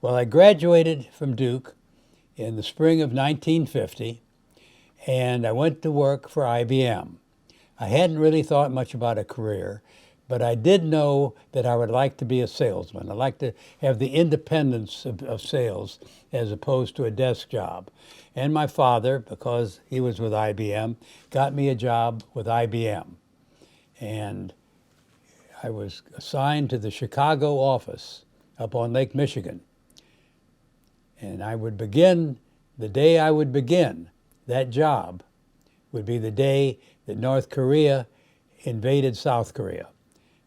Well, I graduated from Duke in the spring of 1950, and I went to work for IBM. I hadn't really thought much about a career, but I did know that I would like to be a salesman. I'd like to have the independence of sales as opposed to a desk job. And my father, because he was with IBM, got me a job with IBM. And I was assigned to the Chicago office up on Lake Michigan. And I would begin, the day I would begin that job would be the day that North Korea invaded South Korea.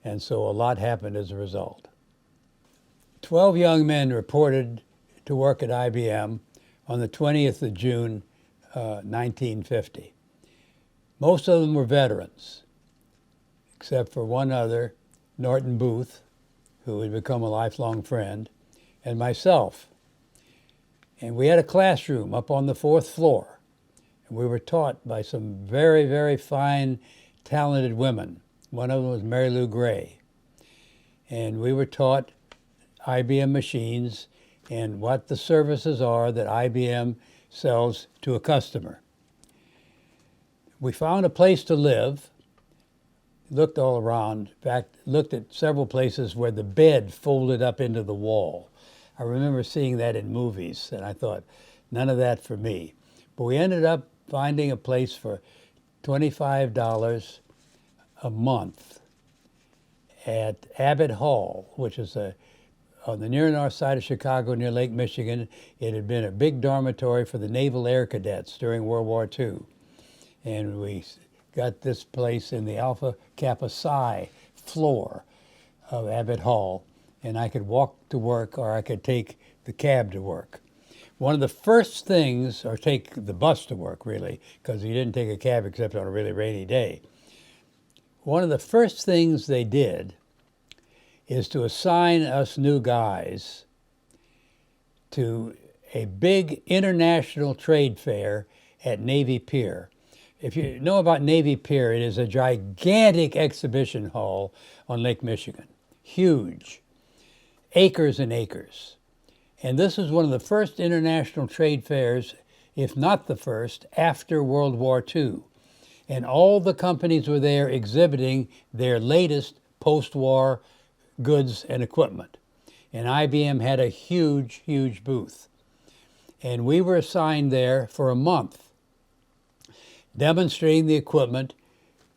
And so a lot happened as a result. 12 young men reported to work at IBM on the 20th of June, 1950. Most of them were veterans, except for one other, Norton Booth, who had become a lifelong friend, and myself. And we had a classroom up on the 4th floor. And we were taught by some very, very fine, talented women. One of them was Mary Lou Gray. And we were taught IBM machines and what the services are that IBM sells to a customer. We found a place to live, looked all around, in fact, looked at several places where the bed folded up into the wall. I remember seeing that in movies, and I thought, none of that for me. But we ended up finding a place for $25 a month at Abbott Hall, which is on the near north side of Chicago near Lake Michigan. It had been a big dormitory for the Naval Air Cadets during World War II. And we got this place in the Alpha Kappa Psi floor of Abbott Hall, and I could walk to work or I could take the cab to work. One of the first things, or take the bus to work really, because you didn't take a cab except on a really rainy day. One of the first things they did is to assign us new guys to a big international trade fair at Navy Pier. If you know about Navy Pier, it is a gigantic exhibition hall on Lake Michigan. Huge. Acres and acres. And this was one of the first international trade fairs, if not the first, after World War II. And all the companies were there exhibiting their latest post-war goods and equipment. And IBM had a huge, huge booth. And we were assigned there for a month, demonstrating the equipment,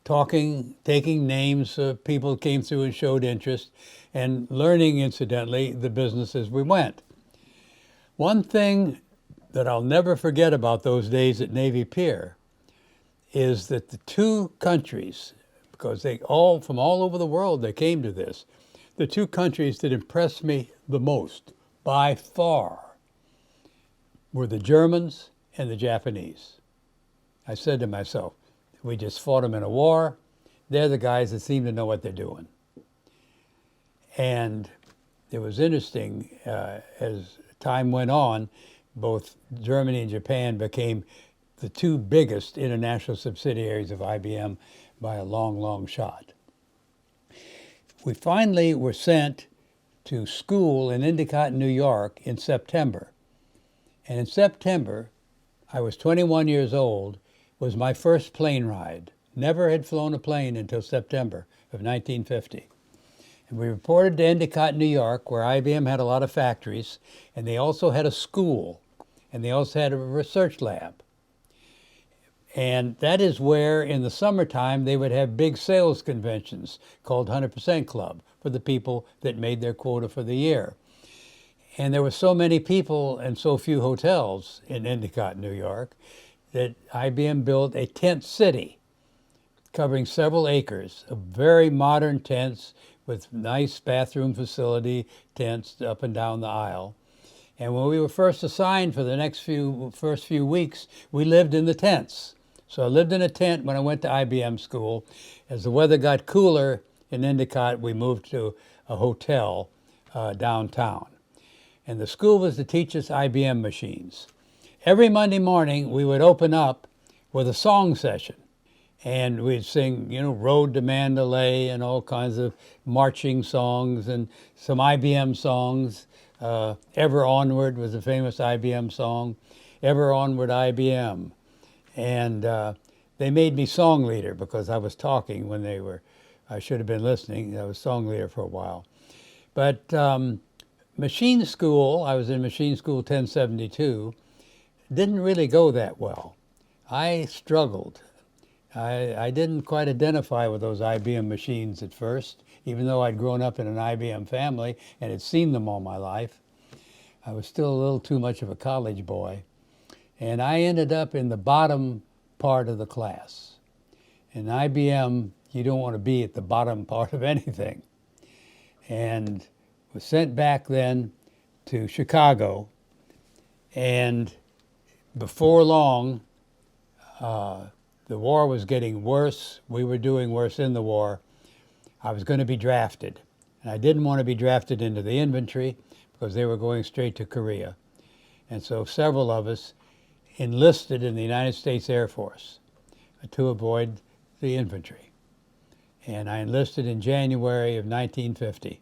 talking, taking names of people who came through and showed interest, and learning, incidentally, the business as we went. One thing that I'll never forget about those days at Navy Pier is that the two countries, because they all, from all over the world, they came to this, the two countries that impressed me the most, by far, were the Germans and the Japanese. I said to myself, we just fought them in a war. They're the guys that seem to know what they're doing. And it was interesting, as time went on, both Germany and Japan became the two biggest international subsidiaries of IBM by a long, long shot. We finally were sent to school in Endicott, New York in September. And in September, I was 21 years old, was my first plane ride. Never had flown a plane until September of 1950. And we reported to Endicott, New York, where IBM had a lot of factories, and they also had a school, and they also had a research lab. And that is where, in the summertime, they would have big sales conventions called 100% Club for the people that made their quota for the year. And there were so many people and so few hotels in Endicott, New York, that IBM built a tent city covering several acres of very modern tents with nice bathroom facility, tents up and down the aisle. And when we were first assigned for the first few weeks, we lived in the tents. So I lived in a tent when I went to IBM school. As the weather got cooler in Endicott, we moved to a hotel downtown. And the school was to teach us IBM machines. Every Monday morning, we would open up with a song session. And we'd sing, Road to Mandalay and all kinds of marching songs and some IBM songs. Ever Onward was a famous IBM song. Ever Onward IBM. And they made me song leader because I was talking when I should have been listening. I was song leader for a while. But machine school, I was in machine school 1072, didn't really go that well. I struggled. I didn't quite identify with those IBM machines at first, even though I'd grown up in an IBM family and had seen them all my life. I was still a little too much of a college boy. And I ended up in the bottom part of the class. In IBM, you don't want to be at the bottom part of anything. And was sent back then to Chicago. And before long, the war was getting worse. We were doing worse in the war. I was going to be drafted. And I didn't want to be drafted into the infantry because they were going straight to Korea. And so several of us enlisted in the United States Air Force to avoid the infantry. And I enlisted in January of 1950.